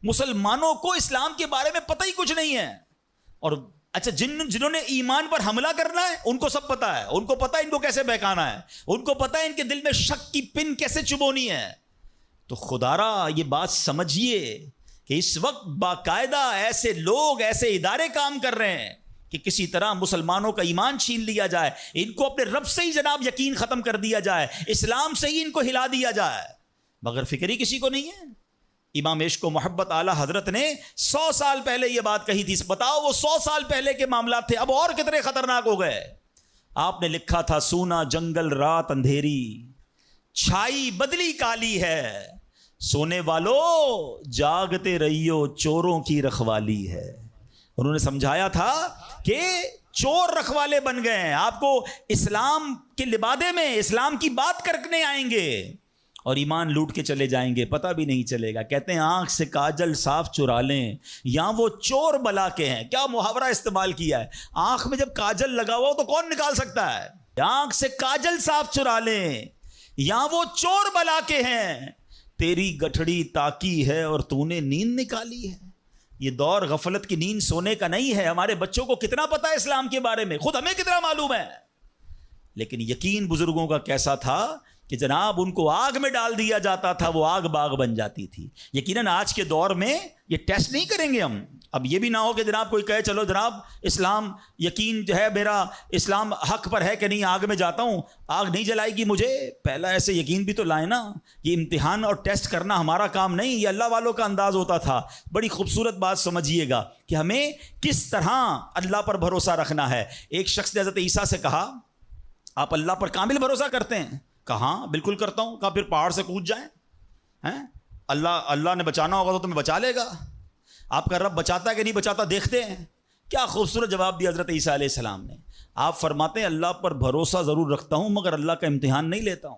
مسلمانوں کو اسلام کے بارے میں پتہ ہی کچھ نہیں ہے. اور اچھا جنہوں نے ایمان پر حملہ کرنا ہے ان کو سب پتا ہے, ان کو پتا ہے ان کو کیسے بہکانا ہے, ان کو پتا ہے ان کے دل میں شک کی پن کیسے چبونی ہے. تو خدا را یہ بات سمجھیے کہ اس وقت باقاعدہ ایسے لوگ, ایسے ادارے کام کر رہے ہیں کہ کسی طرح مسلمانوں کا ایمان چھین لیا جائے, ان کو اپنے رب سے ہی جناب یقین ختم کر دیا جائے, اسلام سے ہی ان کو ہلا دیا جائے, مگر فکر ہی کسی کو نہیں ہے. امام عشق و محبت اعلیٰ حضرت نے 100 سال پہلے یہ بات کہی تھی. بتاؤ وہ 100 سال پہلے کے معاملات تھے, اب اور کتنے خطرناک ہو گئے. آپ نے لکھا تھا سونا جنگل رات اندھیری, چھائی بدلی کالی ہے, سونے والو جاگتے رہیو چوروں کی رکھوالی ہے. انہوں نے سمجھایا تھا کہ چور رکھوالے بن گئے ہیں, آپ کو اسلام کے لبادے میں اسلام کی بات کرنے آئیں گے اور ایمان لوٹ کے چلے جائیں گے, پتہ بھی نہیں چلے گا. کہتے ہیں آنکھ سے کاجل صاف چرا لیں یا وہ چور بلا کے ہیں. کیا محاورہ استعمال کیا ہے, آنکھ میں جب کاجل لگا ہوا ہو تو کون نکال سکتا ہے. آنکھ سے کاجل صاف چرا لیں یا وہ چور بلا کے ہیں, تیری گٹھڑی تاکی ہے اور تو نے نیند نکالی ہے. یہ دور غفلت کی نیند سونے کا نہیں ہے. ہمارے بچوں کو کتنا پتا ہے اسلام کے بارے میں, خود ہمیں کتنا معلوم ہے, لیکن یقین بزرگوں کا کیسا تھا کہ جناب ان کو آگ میں ڈال دیا جاتا تھا, وہ آگ باغ بن جاتی تھی. یقیناً آج کے دور میں یہ ٹیسٹ نہیں کریں گے ہم. اب یہ بھی نہ ہو کہ جناب کوئی کہے چلو جناب اسلام یقین جو ہے میرا اسلام حق پر ہے کہ نہیں, آگ میں جاتا ہوں, آگ نہیں جلائے گی مجھے. پہلا ایسے یقین بھی تو لائے نا. یہ امتحان اور ٹیسٹ کرنا ہمارا کام نہیں, یہ اللہ والوں کا انداز ہوتا تھا. بڑی خوبصورت بات سمجھیے گا کہ ہمیں کس طرح اللہ پر بھروسہ رکھنا ہے. ایک شخص نے حضرت عیسیٰ سے کہا آپ اللہ پر کامل بھروسہ کرتے ہیں؟ کہا بالکل کرتا ہوں. کہا پھر پہاڑ سے کود جائیں, اللہ نے بچانا ہوگا تو تمہیں بچا لے گا. آپ کا رب بچاتا ہے کہ نہیں بچاتا دیکھتے ہیں. کیا خوبصورت جواب دیا حضرت عیسیٰ علیہ السلام نے. آپ فرماتے ہیں اللہ پر بھروسہ ضرور رکھتا ہوں مگر اللہ کا امتحان نہیں لیتا ہوں.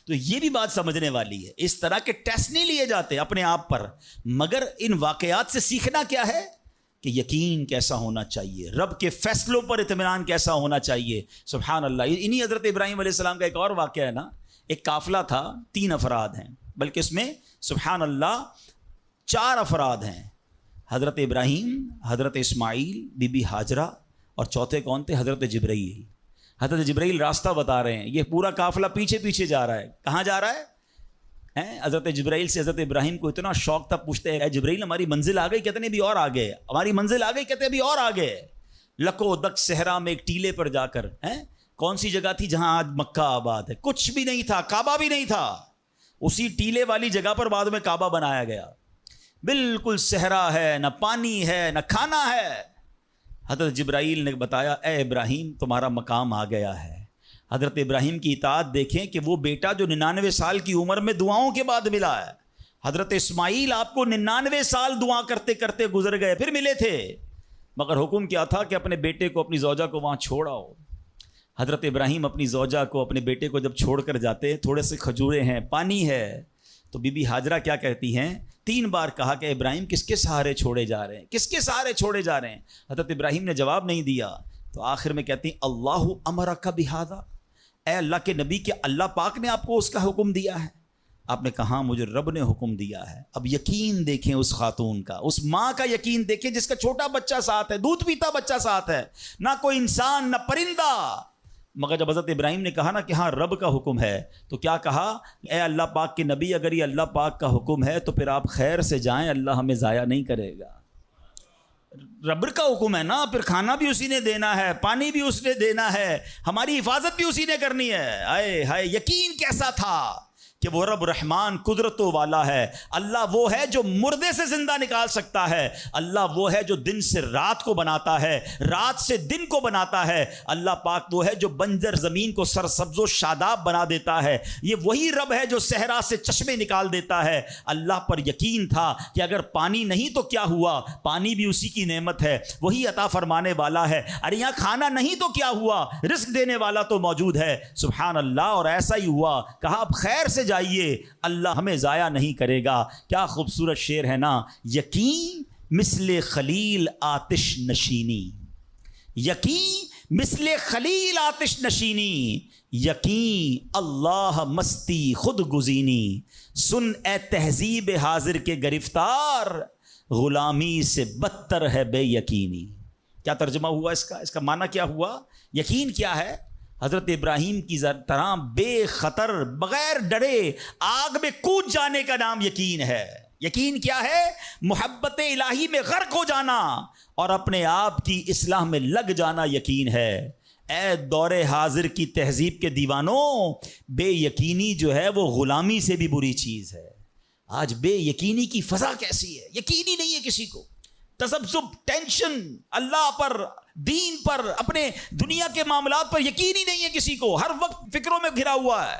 تو یہ بھی بات سمجھنے والی ہے. اس طرح کے ٹیسٹ نہیں لیے جاتے اپنے آپ پر, مگر ان واقعات سے سیکھنا کیا ہے کہ یقین کیسا ہونا چاہیے, رب کے فیصلوں پر اطمینان کیسا ہونا چاہیے. سبحان اللہ. انہی حضرت ابراہیم علیہ السلام کا ایک اور واقعہ ہے نا. ایک قافلہ تھا, 3 افراد ہیں, بلکہ اس میں سبحان اللہ 4 افراد ہیں. حضرت ابراہیم, حضرت اسماعیل, بی بی ہاجرہ, اور چوتھے کون تھے؟ حضرت جبرائیل. حضرت جبرائیل راستہ بتا رہے ہیں. یہ پورا قافلہ پیچھے پیچھے جا رہا ہے. کہاں جا رہا ہے؟ حضرت جبرائیل سے حضرت ابراہیم کو اتنا شوق تھا, پوچھتے ہیں اے جبرائیل ہماری منزل آ گئی؟ کہتے ہیں بھی اور آگے. ہماری منزل آ گئی؟ کہتے ہیں بھی اور آگے. لکو دک صحرا میں ایک ٹیلے پر جا کر, کون سی جگہ تھی جہاں آج مکہ آباد ہے؟ کچھ بھی نہیں تھا, کعبہ بھی نہیں تھا. اسی ٹیلے والی جگہ پر بعد میں کعبہ بنایا گیا. بالکل صحرا ہے, نہ پانی ہے نہ کھانا ہے. حضرت جبرائیل نے بتایا اے ابراہیم تمہارا مقام آ گیا ہے. حضرت ابراہیم کی اطاعت دیکھیں کہ وہ بیٹا جو 99 سال کی عمر میں دعاؤں کے بعد ملا ہے. حضرت اسماعیل آپ کو 99 سال دعا کرتے کرتے گزر گئے, پھر ملے تھے, مگر حکم کیا تھا کہ اپنے بیٹے کو, اپنی زوجہ کو وہاں چھوڑ آؤ. حضرت ابراہیم اپنی زوجہ کو, اپنے بیٹے کو جب چھوڑ کر جاتے, تھوڑے سے کھجورے ہیں, پانی ہے, تو بی بی ہاجرہ کیا کہتی ہیں؟ 3 بار کہا کہ ابراہیم کس کے سہارے چھوڑے جا رہے ہیں, کس کے سہارے چھوڑے جا رہے ہیں؟ حضرت ابراہیم نے جواب نہیں دیا. تو آخر میں کہتی ہیں اللہ امرک بہذا, اے اللہ کے نبی کہ اللہ پاک نے آپ کو اس کا حکم دیا ہے؟ آپ نے کہا مجھے رب نے حکم دیا ہے. اب یقین دیکھیں اس خاتون کا, اس ماں کا یقین دیکھیں جس کا چھوٹا بچہ ساتھ ہے, دودھ پیتا بچہ ساتھ ہے, نہ کوئی انسان نہ پرندہ. مگر جب حضرت ابراہیم نے کہا نا کہ ہاں رب کا حکم ہے, تو کیا کہا؟ اے اللہ پاک کے نبی اگر یہ اللہ پاک کا حکم ہے تو پھر آپ خیر سے جائیں, اللہ ہمیں ضائع نہیں کرے گا. رب کا حکم ہے نا, پھر کھانا بھی اسی نے دینا ہے, پانی بھی اس نے دینا ہے, ہماری حفاظت بھی اسی نے کرنی ہے. آئے ہائے یقین کیسا تھا کہ وہ رب رحمان قدرتوں والا ہے. اللہ وہ ہے جو مردے سے زندہ نکال سکتا ہے. اللہ وہ ہے جو دن سے رات کو بناتا ہے, رات سے دن کو بناتا ہے. اللہ پاک وہ ہے جو بنجر زمین کو سرسبز و شاداب بنا دیتا ہے. یہ وہی رب ہے جو صحرا سے چشمے نکال دیتا ہے. اللہ پر یقین تھا کہ اگر پانی نہیں تو کیا ہوا, پانی بھی اسی کی نعمت ہے, وہی عطا فرمانے والا ہے. ارے یہاں کھانا نہیں تو کیا ہوا, رزق دینے والا تو موجود ہے. سبحان اللہ. اور ایسا ہی ہوا. کہا اب خیر سے جائیے, اللہ ہمیں ضائع نہیں کرے گا. کیا خوبصورت شعر ہے نا. یقین مثل خلیل آتش نشینی, یقین مثل خلیل آتش نشینی، یقین اللہ مستی خود گزینی، سن اے تہذیب حاضر کے گرفتار، غلامی سے بدتر ہے بے یقینی۔ کیا ترجمہ ہوا اس کا معنی کیا ہوا؟ یقین کیا ہے؟ حضرت ابراہیم کی طرح بے خطر بغیر ڈرے آگ میں کود جانے کا نام یقین ہے۔ یقین کیا ہے؟ محبت الہی میں غرق ہو جانا اور اپنے آپ کی اصلاح میں لگ جانا یقین ہے۔ اے دور حاضر کی تہذیب کے دیوانوں، بے یقینی جو ہے وہ غلامی سے بھی بری چیز ہے۔ آج بے یقینی کی فضا کیسی ہے؟ یقین ہی نہیں ہے کسی کو، تذبذب، ٹینشن، اللہ پر، دین پر، اپنے دنیا کے معاملات پر یقین ہی نہیں ہے کسی کو، ہر وقت فکروں میں گھرا ہوا ہے۔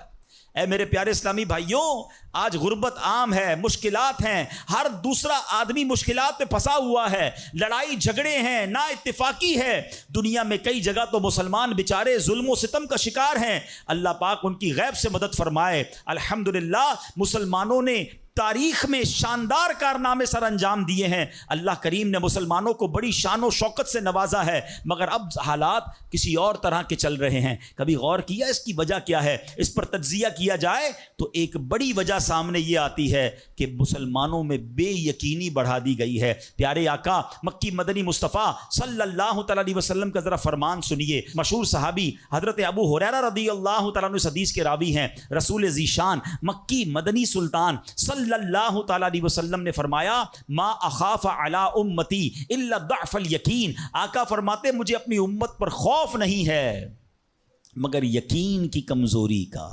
اے میرے پیارے اسلامی بھائیوں، آج غربت عام ہے، مشکلات ہیں، ہر دوسرا آدمی مشکلات میں پھنسا ہوا ہے، لڑائی جھگڑے ہیں، نا اتفاقی ہے، دنیا میں کئی جگہ تو مسلمان بیچارے ظلم و ستم کا شکار ہیں۔ اللہ پاک ان کی غیب سے مدد فرمائے۔ الحمدللہ مسلمانوں نے تاریخ میں شاندار کارنامے سر انجام دیے ہیں، اللہ کریم نے مسلمانوں کو بڑی شان و شوکت سے نوازا ہے، مگر اب حالات کسی اور طرح کے چل رہے ہیں۔ کبھی غور کیا اس کی وجہ کیا ہے؟ اس پر تجزیہ کیا جائے تو ایک بڑی وجہ سامنے یہ آتی ہے کہ مسلمانوں میں بے یقینی بڑھا دی گئی ہے۔ پیارے آقا مکی مدنی مصطفیٰ صلی اللہ تعالیٰ علیہ وسلم کا ذرا فرمان سنیے۔ مشہور صحابی حضرت ابو ہریرہ رضی اللہ تعالیٰ عنہ اس حدیث کے راوی ہیں، رسول ذیشان مکی مدنی سلطان صلی اللہ تعالیٰ علیہ وسلم نے فرمایا، ما اخاف علی امتی الا ضعف الیقین۔ آقا فرماتے مجھے اپنی امت پر خوف نہیں ہے مگر یقین کی کمزوری کا،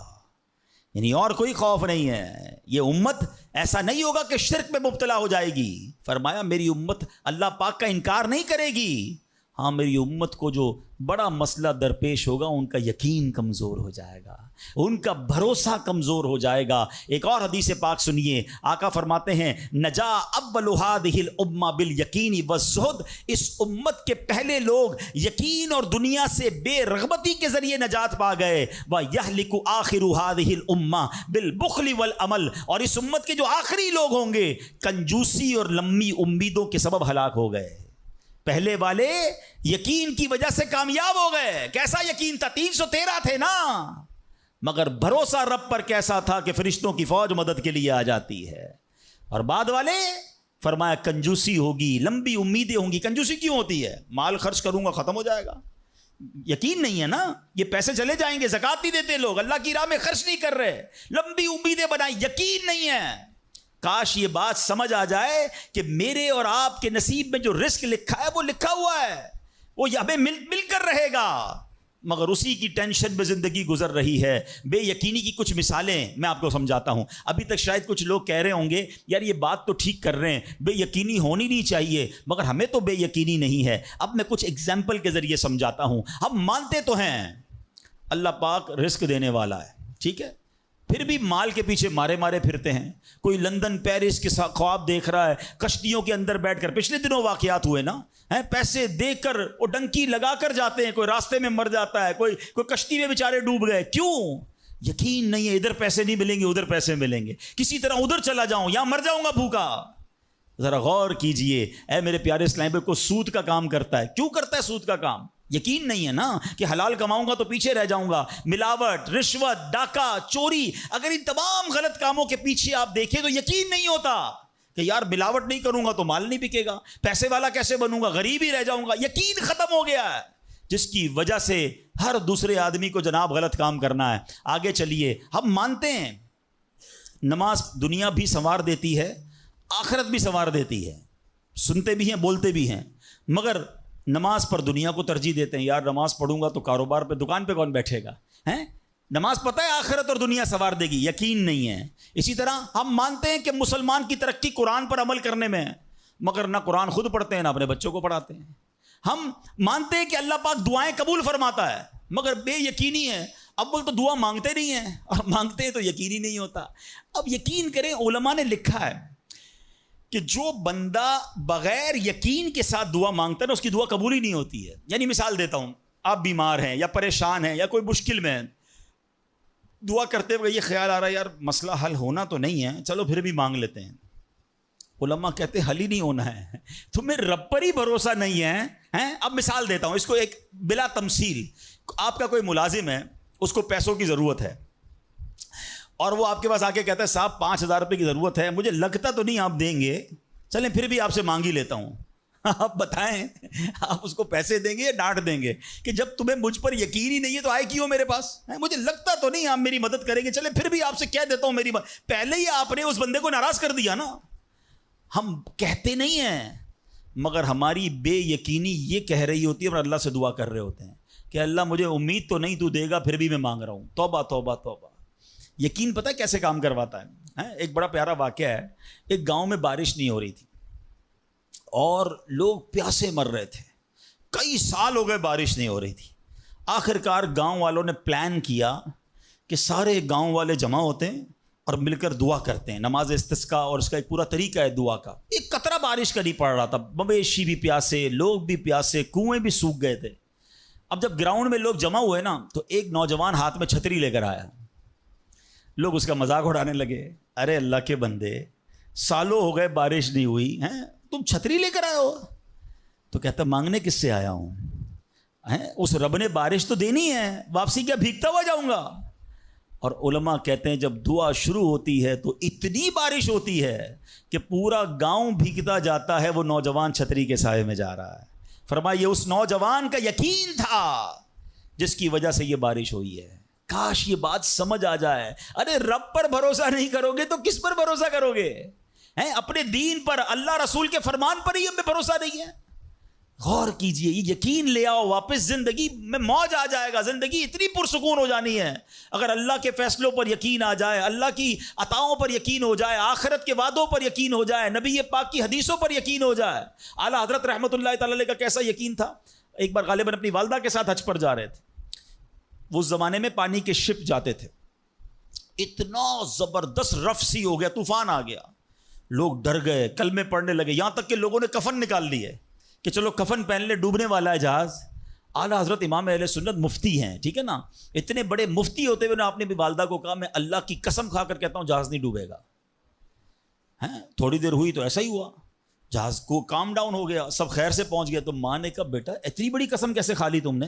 یعنی اور کوئی خوف نہیں ہے۔ یہ امت ایسا نہیں ہوگا کہ شرک میں مبتلا ہو جائے گی، فرمایا میری امت اللہ پاک کا انکار نہیں کرے گی، ہاں میری امت کو جو بڑا مسئلہ درپیش ہوگا ان کا یقین کمزور ہو جائے گا، ان کا بھروسہ کمزور ہو جائے گا۔ ایک اور حدیث پاک سنیے، آقا فرماتے ہیں، نجا اول هذه الامه بالیقین والزہد، اس امت کے پہلے لوگ یقین اور دنیا سے بے رغبتی کے ذریعے نجات پا گئے، ویہلک آخر هذه الامه بالبخل والعمل، اور اس امت کے جو آخری لوگ ہوں گے کنجوسی اور لمبی امیدوں کے سبب ہلاک ہو گئے۔ پہلے والے یقین کی وجہ سے کامیاب ہو گئے۔ کیسا یقین تھا؟ 313 تھے نا، مگر بھروسہ رب پر کیسا تھا کہ فرشتوں کی فوج مدد کے لیے آ جاتی ہے۔ اور بعد والے فرمایا کنجوسی ہوگی، لمبی امیدیں ہوں گی۔ کنجوسی کیوں ہوتی ہے؟ مال خرچ کروں گا ختم ہو جائے گا، یقین نہیں ہے نا، یہ پیسے چلے جائیں گے، زکوٰۃ نہیں دیتے لوگ، اللہ کی راہ میں خرچ نہیں کر رہے، لمبی امیدیں بنائیں، یقین نہیں ہے۔ کاش یہ بات سمجھ آ جائے کہ میرے اور آپ کے نصیب میں جو رزق لکھا ہے وہ لکھا ہوا ہے، وہ ہمیں مل کر رہے گا، مگر اسی کی ٹینشن میں زندگی گزر رہی ہے۔ بے یقینی کی کچھ مثالیں میں آپ کو سمجھاتا ہوں۔ ابھی تک شاید کچھ لوگ کہہ رہے ہوں گے یار یہ بات تو ٹھیک کر رہے ہیں، بے یقینی ہونی نہیں چاہیے، مگر ہمیں تو بے یقینی نہیں ہے۔ اب میں کچھ ایگزامپل کے ذریعے سمجھاتا ہوں۔ ہم مانتے تو ہیں اللہ پاک رزق دینے والا ہے، ٹھیک ہے، پھر بھی مال کے پیچھے مارے پھرتے ہیں۔ کوئی لندن پیرس کے خواب دیکھ رہا ہے، کشتیوں کے اندر بیٹھ کر، پچھلے دنوں واقعات ہوئے نا، پیسے دے کر وہ ڈنکی لگا کر جاتے ہیں، کوئی راستے میں مر جاتا ہے، کوئی کشتی میں بیچارے ڈوب گئے۔ کیوں؟ یقین نہیں ہے، ادھر پیسے نہیں ملیں گے ادھر پیسے ملیں گے، کسی طرح ادھر چلا جاؤں یا مر جاؤں گا بھوکا۔ ذرا غور کیجئے، اے میرے پیارے اسلام بھائی، کو سود کا کام کرتا ہے، کیوں کرتا ہے سود کا کام؟ یقین نہیں ہے نا کہ حلال کماؤں گا تو پیچھے رہ جاؤں گا۔ ملاوٹ، رشوت، ڈاکہ، چوری، اگر ان تمام غلط کاموں کے پیچھے آپ دیکھیں تو یقین نہیں ہوتا کہ یار ملاوٹ نہیں کروں گا تو مال نہیں بکے گا، پیسے والا کیسے بنوں گا، غریب ہی رہ جاؤں گا۔ یقین ختم ہو گیا ہے، جس کی وجہ سے ہر دوسرے آدمی کو جناب غلط کام کرنا ہے۔ آگے چلیے، ہم مانتے ہیں نماز دنیا بھی سنوار دیتی ہے، آخرت بھی سنوار دیتی ہے، سنتے بھی ہیں بولتے بھی ہیں، مگر نماز پر دنیا کو ترجیح دیتے ہیں۔ یار نماز پڑھوں گا تو کاروبار پہ، دکان پہ کون بیٹھے گا؟ نماز پتہ ہے آخرت اور دنیا سنوار دے گی، یقین نہیں ہے۔ اسی طرح ہم مانتے ہیں کہ مسلمان کی ترقی قرآن پر عمل کرنے میں ہے، مگر نہ قرآن خود پڑھتے ہیں نہ اپنے بچوں کو پڑھاتے ہیں۔ ہم مانتے ہیں کہ اللہ پاک دعائیں قبول فرماتا ہے، مگر بے یقینی ہے، اول تو دعا مانگتے نہیں ہیں، اور مانگتے ہیں تو یقینی نہیں ہوتا۔ اب یقین کریں، علماء نے لکھا ہے کہ جو بندہ بغیر یقین کے ساتھ دعا مانگتا ہے نا، اس کی دعا قبول ہی نہیں ہوتی ہے۔ یعنی مثال دیتا ہوں، آپ بیمار ہیں یا پریشان ہیں یا کوئی مشکل میں ہیں، دعا کرتے ہوئے یہ خیال آ رہا ہے یار مسئلہ حل ہونا تو نہیں ہے، چلو پھر بھی مانگ لیتے ہیں، علماء کہتے ہیں حل ہی نہیں ہونا ہے، تمہیں رب پر ہی بھروسہ نہیں ہے. اب مثال دیتا ہوں اس کو ایک بلا تمثیل. آپ کا کوئی ملازم ہے، اس کو پیسوں کی ضرورت ہے، اور وہ آپ کے پاس آ کے کہتا ہے صاحب 5,000 روپے کی ضرورت ہے، مجھے لگتا تو نہیں آپ دیں گے، چلیں پھر بھی آپ سے مانگ ہی لیتا ہوں. آپ بتائیں آپ اس کو پیسے دیں گے یا ڈانٹ دیں گے کہ جب تمہیں مجھ پر یقین ہی نہیں ہے تو آئے کیوں میرے پاس؟ مجھے لگتا تو نہیں آپ میری مدد کریں گے، چلیں پھر بھی آپ سے کہہ دیتا ہوں میری مدد. پہلے ہی آپ نے اس بندے کو ناراض کر دیا نا. ہم کہتے نہیں ہیں مگر ہماری بے یقینی یہ کہہ رہی ہوتی ہے، اور اللہ سے دعا کر رہے ہوتے ہیں کہ اللہ مجھے امید تو نہیں تو دے گا، پھر بھی میں مانگ رہا ہوں. توبہ توبہ توبہ. یقین پتہ ہے کیسے کام کرواتا ہے؟ ایک بڑا پیارا واقعہ ہے. ایک گاؤں میں بارش نہیں ہو رہی تھی اور لوگ پیاسے مر رہے تھے، کئی سال ہو گئے بارش نہیں ہو رہی تھی. آخر کار گاؤں والوں نے پلان کیا کہ سارے گاؤں والے جمع ہوتے ہیں اور مل کر دعا کرتے ہیں، نماز استسقاء، اور اس کا ایک پورا طریقہ ہے دعا کا. ایک قطرہ بارش کا نہیں پڑ رہا تھا، مویشی بھی پیاسے، لوگ بھی پیاسے، کنویں بھی سوکھ گئے تھے. اب جب گراؤنڈ میں لوگ جمع ہوئے نا تو ایک نوجوان ہاتھ میں چھتری لے کر آیا. لوگ اس کا مذاق اڑانے لگے، ارے اللہ کے بندے سالوں ہو گئے بارش نہیں ہوئی ہیں، تم چھتری لے کر آئے ہو؟ تو کہتا مانگنے کس سے آیا ہوں؟ اس رب نے بارش تو دینی ہے، واپسی کیا بھیگتا ہوا جاؤں گا؟ اور علماء کہتے ہیں جب دعا شروع ہوتی ہے تو اتنی بارش ہوتی ہے کہ پورا گاؤں بھیگتا جاتا ہے، وہ نوجوان چھتری کے سائے میں جا رہا ہے. فرمایا یہ اس نوجوان کا یقین تھا جس کی وجہ سے یہ بارش ہوئی ہے. کاش یہ بات سمجھ آ جائے. ارے رب پر بھروسہ نہیں کرو گے تو کس پر بھروسہ کرو گے؟ اپنے دین پر، اللہ رسول کے فرمان پر ہی ہمیں بھروسہ نہیں ہے. غور کیجئے، یہ یقین لے آؤ واپس، زندگی میں موج آ جائے گا، زندگی اتنی پرسکون ہو جانی ہے. اگر اللہ کے فیصلوں پر یقین آ جائے، اللہ کی عطاؤں پر یقین ہو جائے، آخرت کے وعدوں پر یقین ہو جائے، نبی پاک کی حدیثوں پر یقین ہو جائے. اعلیٰ حضرت رحمۃ اللہ تعالی علیہ کا کیسا یقین تھا. ایک بار غالباً اپنی والدہ کے ساتھ حج پر جا رہے تھے. وہ زمانے میں پانی کے شپ جاتے تھے، اتنا زبردست رف سی ہو گیا، طوفان آ گیا، لوگ ڈر گئے، کلمے پڑھنے لگے، یہاں تک کہ لوگوں نے کفن نکال لیے کہ چلو کفن پہن لے، ڈوبنے والا ہے جہاز. اعلیٰ حضرت امام اہل سنت مفتی ہیں، ٹھیک ہے نا، اتنے بڑے مفتی ہوتے ہوئے آپ نے بھی والدہ کو کہا میں اللہ کی قسم کھا کر کہتا ہوں جہاز نہیں ڈوبے گا. تھوڑی دیر ہوئی تو ایسا ہی ہوا، جہاز کو کام ڈاؤن ہو گیا، سب خیر سے پہنچ گیا. تو ماں نے کہا بیٹا اتنی بڑی قسم کیسے کھا لی تم نے؟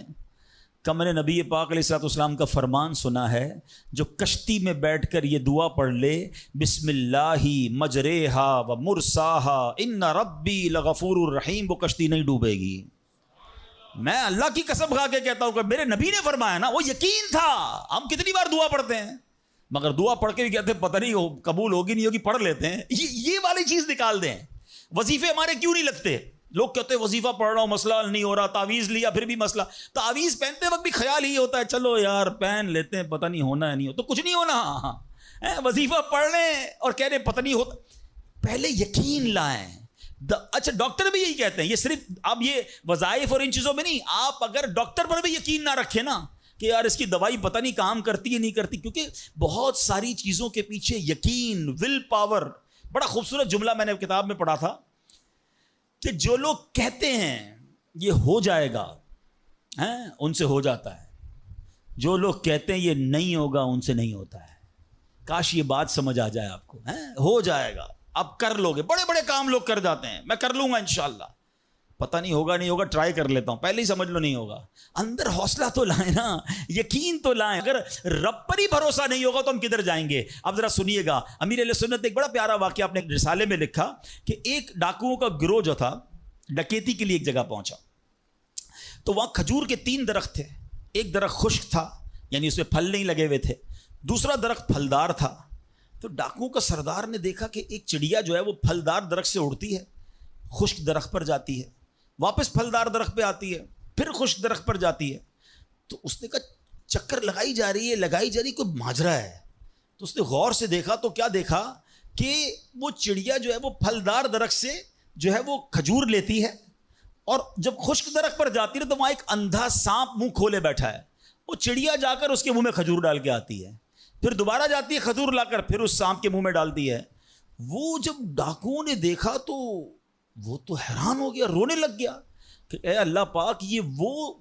کہ میں نے نبی پاک علیہ الصلوۃ والسلام کا فرمان سنا ہے، جو کشتی میں بیٹھ کر یہ دعا پڑھ لے، بسم اللہ مجریہا و مرساہا ان ربی لغفور الرحیم، وہ کشتی نہیں ڈوبے گی. میں اللہ کی قسم کھا کے کہتا ہوں کہ میرے نبی نے فرمایا نا، وہ یقین تھا. ہم کتنی بار دعا پڑھتے ہیں مگر دعا پڑھ کے بھی کہتے ہیں پتہ نہیں قبول ہوگی نہیں ہوگی، پڑھ لیتے ہیں. یہ والی چیز نکال دیں. وظیفے ہمارے کیوں نہیں لگتے؟ لوگ کہتے ہیں وظیفہ پڑھ رہا ہوں مسئلہ نہیں ہو رہا، تعویذ لیا پھر بھی مسئلہ. تعویذ پہنتے وقت بھی خیال ہی ہوتا ہے چلو یار پہن لیتے ہیں، پتہ نہیں ہونا ہے نہیں ہو تو کچھ نہیں ہونا. وظیفہ پڑھ لیں اور کہہ رہے پتہ نہیں ہوتا. پہلے یقین لائیں. اچھا ڈاکٹر بھی یہی کہتے ہیں، یہ صرف اب یہ وظائف اور ان چیزوں میں نہیں، آپ اگر ڈاکٹر پر بھی یقین نہ رکھیں نا کہ یار اس کی دوائی پتہ نہیں کام کرتی ہے نہیں کرتی، کیونکہ بہت ساری چیزوں کے پیچھے یقین، ول پاور. بڑا خوبصورت جملہ میں نے کتاب میں پڑھا تھا کہ جو لوگ کہتے ہیں یہ ہو جائے گا ان سے ہو جاتا ہے، جو لوگ کہتے ہیں یہ نہیں ہوگا ان سے نہیں ہوتا ہے. کاش یہ بات سمجھ آ جائے آپ کو. ہو جائے گا، اب کر لو گے. بڑے بڑے کام لوگ کر جاتے ہیں، میں کر لوں گا انشاءاللہ، پتہ نہیں ہوگا نہیں ہوگا، ٹرائی کر لیتا ہوں، پہلے ہی سمجھ لو نہیں ہوگا. اندر حوصلہ تو لائیں نا، یقین تو لائیں. اگر رب پر ہی بھروسہ نہیں ہوگا تو ہم کدھر جائیں گے؟ اب ذرا سنیے گا، امیر اہل سنت نے ایک بڑا پیارا واقعہ اپنے رسالے میں لکھا کہ ایک ڈاکوؤں کا گروہ جو تھا ڈکیتی کے لیے ایک جگہ پہنچا تو وہاں کھجور کے 3 درخت تھے. ایک درخت خشک تھا یعنی اس میں پھل نہیں لگے ہوئے تھے، دوسرا درخت پھلدار تھا. تو ڈاکوؤں کا سردار نے دیکھا کہ ایک چڑیا جو ہے وہ پھلدار درخت سے اڑتی ہے، خشک درخت پر جاتی ہے، واپس پھلدار درخت پہ آتی ہے، پھر خشک درخت پر جاتی ہے. تو اس نے کہا چکر لگائی جا رہی ہے، کوئی ماجرا ہے. تو اس نے غور سے دیکھا تو کیا دیکھا کہ وہ چڑیا جو ہے وہ پھلدار درخت سے جو ہے وہ کھجور لیتی ہے، اور جب خشک درخت پر جاتی ہے تو وہاں ایک اندھا سانپ منہ کھولے بیٹھا ہے. وہ چڑیا جا کر اس کے منہ میں کھجور ڈال کے آتی ہے، پھر دوبارہ جاتی ہے کھجور لا کر پھر اس سانپ کے منہ میں ڈالتی ہے. وہ جب ڈاکوؤں نے دیکھا تو وہ تو حیران ہو گیا، رونے لگ گیا کہ اے اللہ پاک، یہ وہ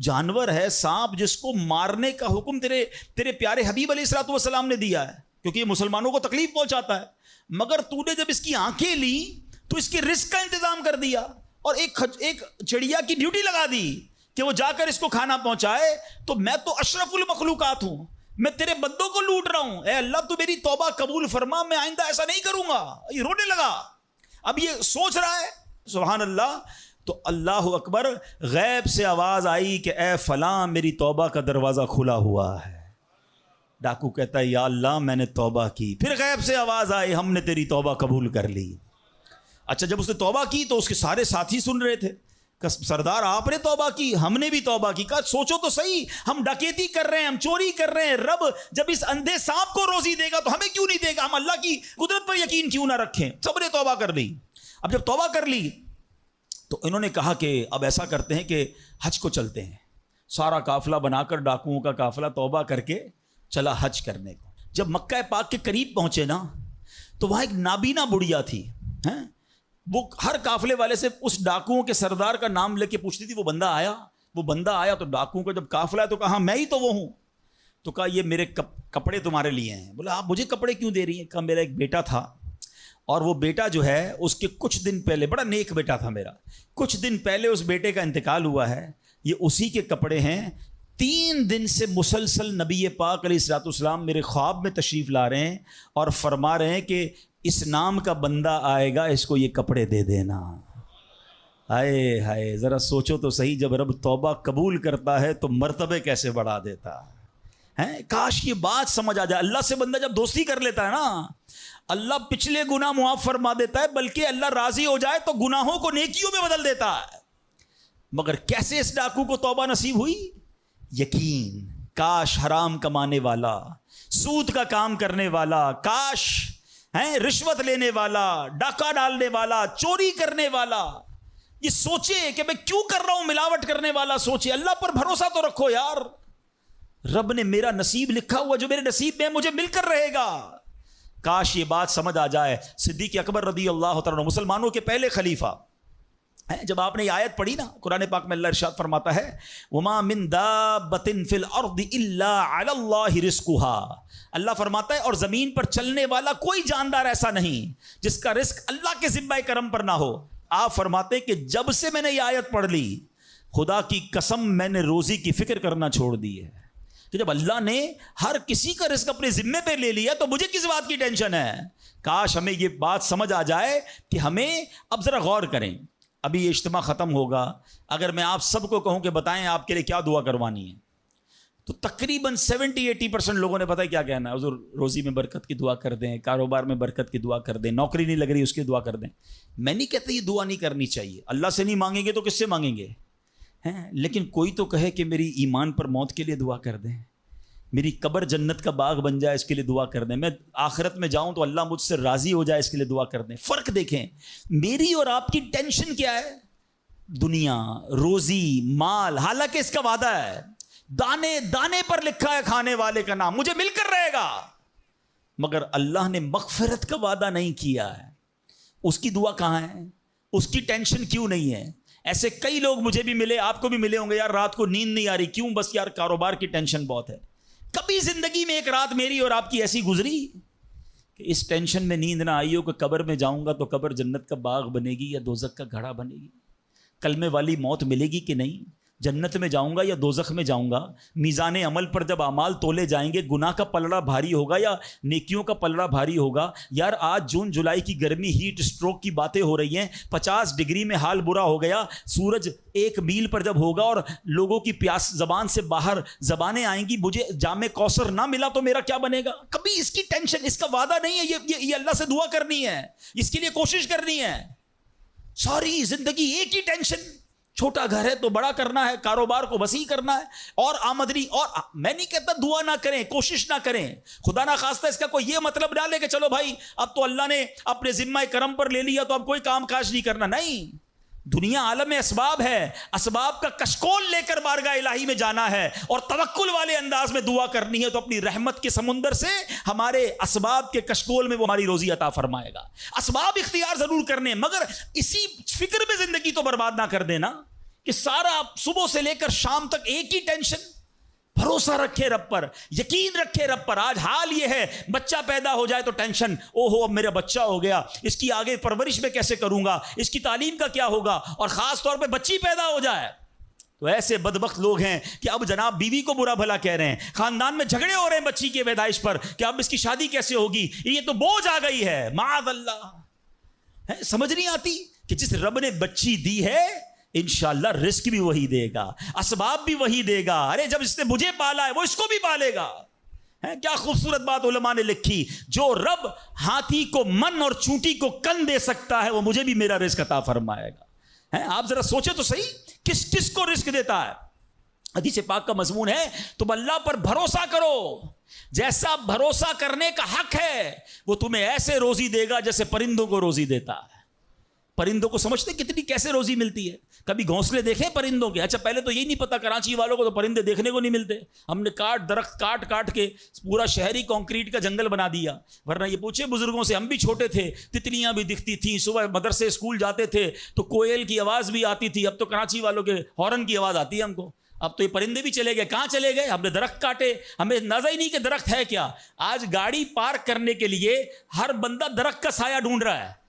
جانور ہے سانپ جس کو مارنے کا حکم تیرے پیارے حبیب علیہ الصلوۃ والسلام نے دیا ہے. کیونکہ یہ مسلمانوں کو تکلیف پہنچاتا ہے. مگر تو نے جب اس کی آنکھیں لی تو اس کے رزق کا انتظام کر دیا اور ایک چڑیا کی ڈیوٹی لگا دی کہ وہ جا کر اس کو کھانا پہنچائے. تو میں تو اشرف المخلوقات ہوں, میں تیرے بندوں کو لوٹ رہا ہوں, اے اللہ تو میری توبہ قبول فرما, میں آئندہ ایسا نہیں کروں گا. یہ رونے لگا. اب یہ سوچ رہا ہے, سبحان اللہ. تو اللہ اکبر, غیب سے آواز آئی کہ اے فلاں میری توبہ کا دروازہ کھلا ہوا ہے. ڈاکو کہتا ہے یا اللہ میں نے توبہ کی. پھر غیب سے آواز آئی ہم نے تیری توبہ قبول کر لی. اچھا, جب اس نے توبہ کی تو اس کے سارے ساتھی سن رہے تھے, سردار آپ نے توبہ کی, ہم نے بھی توبہ کی. کہا سوچو تو صحیح, ہم ڈکیتی کر رہے ہیں, ہم چوری کر رہے ہیں, رب جب اس اندھے سانپ کو روزی دے گا تو ہمیں کیوں نہیں دے گا؟ ہم اللہ کی قدرت پر یقین کیوں نہ رکھیں؟ سب نے توبہ کر لی. اب جب توبہ کر لی تو انہوں نے کہا کہ اب ایسا کرتے ہیں کہ حج کو چلتے ہیں. سارا قافلہ بنا کر, ڈاکوؤں کا قافلہ توبہ کر کے چلا حج کرنے کو. جب مکہ پاک کے قریب پہنچے نا تو وہاں ایک نابینا بڑھیا تھی. وہ ہر قافلے والے سے اس ڈاکوؤں کے سردار کا نام لے کے پوچھتی تھی وہ بندہ آیا تو ڈاکوؤں کا جب قافلہ ہے تو کہا میں ہی تو وہ ہوں. تو کہا یہ میرے کپڑے تمہارے لیے ہیں. بولا آپ مجھے کپڑے کیوں دے رہی ہیں؟ کہا میرا ایک بیٹا تھا اور وہ بیٹا جو ہے اس کے کچھ دن پہلے, بڑا نیک بیٹا تھا میرا, کچھ دن پہلے اس بیٹے کا انتقال ہوا ہے, یہ اسی کے کپڑے ہیں. 3 دن سے مسلسل نبی پاک علیہ الصلوۃ والسلام میرے خواب میں تشریف لا رہے ہیں اور فرما رہے ہیں کہ اس نام کا بندہ آئے گا, اس کو یہ کپڑے دے دینا. ہائے ہائے, ذرا سوچو تو صحیح, جب رب توبہ قبول کرتا ہے تو مرتبے کیسے بڑھا دیتا ہے. کاش یہ بات سمجھ آ جائے. اللہ سے بندہ جب دوستی کر لیتا ہے نا, اللہ پچھلے گناہ معاف فرما دیتا ہے, بلکہ اللہ راضی ہو جائے تو گناہوں کو نیکیوں میں بدل دیتا ہے. مگر کیسے اس ڈاکو کو توبہ نصیب ہوئی؟ یقین. کاش حرام کمانے والا, سود کا کام کرنے والا, کاش رشوت لینے والا, ڈاکہ ڈالنے والا, چوری کرنے والا یہ سوچے کہ میں کیوں کر رہا ہوں, ملاوٹ کرنے والا سوچے. اللہ پر بھروسہ تو رکھو یار, رب نے میرا نصیب لکھا ہوا, جو میرے نصیب میں مجھے مل کر رہے گا. کاش یہ بات سمجھ آ جائے. صدیق اکبر رضی اللہ تعالیٰ مسلمانوں کے پہلے خلیفہ, جب آپ نے یہ آیت پڑھی نا قرآن پاک میں, اللہ ارشاد فرماتا ہے وما من دابۃ فی الارض الا علی اللہ رزقها. اللہ فرماتا ہے اور زمین پر چلنے والا کوئی جاندار ایسا نہیں جس کا رزق اللہ کے ذمہ کرم پر نہ ہو. آپ فرماتے ہیں کہ جب سے میں نے یہ آیت پڑھ لی, خدا کی قسم میں نے روزی کی فکر کرنا چھوڑ دی ہے. کہ جب اللہ نے ہر کسی کا رزق اپنے ذمے پہ لے لیا تو مجھے کس بات کی ٹینشن ہے. کاش ہمیں یہ بات سمجھ آ جائے کہ ہمیں اب ذرا غور کریں. ابھی یہ اجتماع ختم ہوگا, اگر میں آپ سب کو کہوں کہ بتائیں آپ کے لیے کیا دعا کروانی ہے, تو تقریباً 70-80% لوگوں نے پتہ کیا کہنا ہے, حضور روزی میں برکت کی دعا کر دیں, کاروبار میں برکت کی دعا کر دیں, نوکری نہیں لگ رہی اس کی دعا کر دیں. میں نہیں کہتا یہ دعا نہیں کرنی چاہیے, اللہ سے نہیں مانگیں گے تو کس سے مانگیں گے؟ لیکن کوئی تو کہے کہ میری ایمان پر موت کے لیے دعا کر دیں, میری قبر جنت کا باغ بن جائے اس کے لیے دعا کر دیں, میں آخرت میں جاؤں تو اللہ مجھ سے راضی ہو جائے اس کے لیے دعا کر دیں. فرق دیکھیں, میری اور آپ کی ٹینشن کیا ہے؟ دنیا, روزی, مال. حالانکہ اس کا وعدہ ہے, دانے دانے پر لکھا ہے کھانے والے کا نام, مجھے مل کر رہے گا. مگر اللہ نے مغفرت کا وعدہ نہیں کیا ہے. اس کی دعا کہاں ہے؟ اس کی ٹینشن کیوں نہیں ہے؟ ایسے کئی لوگ مجھے بھی ملے, آپ کو بھی ملے ہوں گے, یار رات کو نیند نہیں آ رہی, کیوں؟ بس یار کاروبار کی ٹینشن بہت ہے. کبھی زندگی میں ایک رات میری اور آپ کی ایسی گزری کہ اس ٹینشن میں نیند نہ آئی ہو کہ قبر میں جاؤں گا تو قبر جنت کا باغ بنے گی یا دوزخ کا گھڑا بنے گی؟ کلمے والی موت ملے گی کہ نہیں؟ جنت میں جاؤں گا یا دوزخ میں جاؤں گا؟ میزان عمل پر جب اعمال تولے جائیں گے, گناہ کا پلڑا بھاری ہوگا یا نیکیوں کا پلڑا بھاری ہوگا؟ یار آج جون جولائی کی گرمی, ہیٹ اسٹروک کی باتیں ہو رہی ہیں, 50 ڈگری میں حال برا ہو گیا. سورج 1 میل پر جب ہوگا اور لوگوں کی پیاس زبان سے باہر زبانیں آئیں گی, مجھے جام کوثر نہ ملا تو میرا کیا بنے گا؟ کبھی اس کی ٹینشن, اس کا وعدہ نہیں ہے. یہ اللہ سے دعا کرنی ہے, اس کے لیے کوشش کرنی ہے. ساری زندگی ایک ہی ٹینشن, چھوٹا گھر ہے تو بڑا کرنا ہے, کاروبار کو وسیع کرنا ہے, اور آمدنی. اور میں نہیں کہتا دعا نہ کریں, کوشش نہ کریں, خدا نہ خواستہ اس کا کوئی یہ مطلب ڈالے کہ چلو بھائی اب تو اللہ نے اپنے ذمہ کرم پر لے لیا تو اب کوئی کام کاج نہیں کرنا. نہیں, دنیا عالم اسباب ہے, اسباب کا کشکول لے کر بارگاہ الہی میں جانا ہے اور توکل والے انداز میں دعا کرنی ہے, تو اپنی رحمت کے سمندر سے ہمارے اسباب کے کشکول میں وہ ہماری روزی عطا فرمائے گا. اسباب اختیار ضرور کرنے, مگر اسی فکر میں زندگی تو برباد نہ کر دینا کہ سارا صبح سے لے کر شام تک ایک ہی ٹینشن. بھروسہ رکھے رب پر، یقین رکھے رب پر. آج حال یہ ہے بچہ پیدا ہو جائے تو ٹینشن، او ہو اب میرا بچہ ہو گیا، اس کی آگے پرورش میں کیسے کروں گا، اس کی تعلیم کا کیا ہوگا، اور خاص طور پہ بچی پیدا ہو جائے تو ایسے بدبخت لوگ ہیں کہ اب جناب بیوی کو برا بھلا کہہ رہے ہیں، خاندان میں جھگڑے ہو رہے ہیں بچی کی پیدائش پر کہ اب اس کی شادی کیسے ہوگی، یہ تو بوجھ آ گئی ہے. معاذ اللہ. سمجھ نہیں آتی کہ جس رب نے بچی دی ہے انشاءاللہ رزق بھی وہی دے گا، اسباب بھی وہی دے گا. ارے جب اس نے مجھے پالا ہے وہ اس کو بھی پالے گا. کیا خوبصورت بات علماء نے لکھی، جو رب ہاتھی کو من اور چونٹی کو کن دے سکتا ہے وہ مجھے بھی میرا رزق عطا فرمائے گا. آپ ذرا سوچیں تو صحیح، کس کس کو رزق دیتا ہے. حدیث پاک کا مضمون ہے تم اللہ پر بھروسہ کرو، جیسا بھروسہ کرنے کا حق ہے وہ تمہیں ایسے روزی دے گا جیسے پرندوں کو روزی دیتا ہے. پرندوں کو سمجھتے کتنی کیسے روزی ملتی ہے؟ کبھی گھونسلے دیکھیں پرندوں کے؟ اچھا پہلے تو یہی نہیں پتا، کراچی والوں کو تو پرندے دیکھنے کو نہیں ملتے. ہم نے درخت کاٹ کے پورا شہری کنکریٹ کا جنگل بنا دیا. ورنہ یہ پوچھے بزرگوں سے، ہم بھی چھوٹے تھے تتلیاں بھی دکھتی تھیں، صبح مدرسے اسکول جاتے تھے تو کوئل کی آواز بھی آتی تھی. اب تو کراچی والوں کے ہارن کی آواز آتی ہے ہم کو. اب تو یہ پرندے بھی چلے گئے. کہاں چلے گئے؟ ہم نے درخت کاٹے، ہمیں اندازہ ہی نہیں کہ درخت ہے کیا. آج گاڑی پارک کرنے کے لیے ہر بندہ درخت کا سایہ ڈھونڈ رہا ہے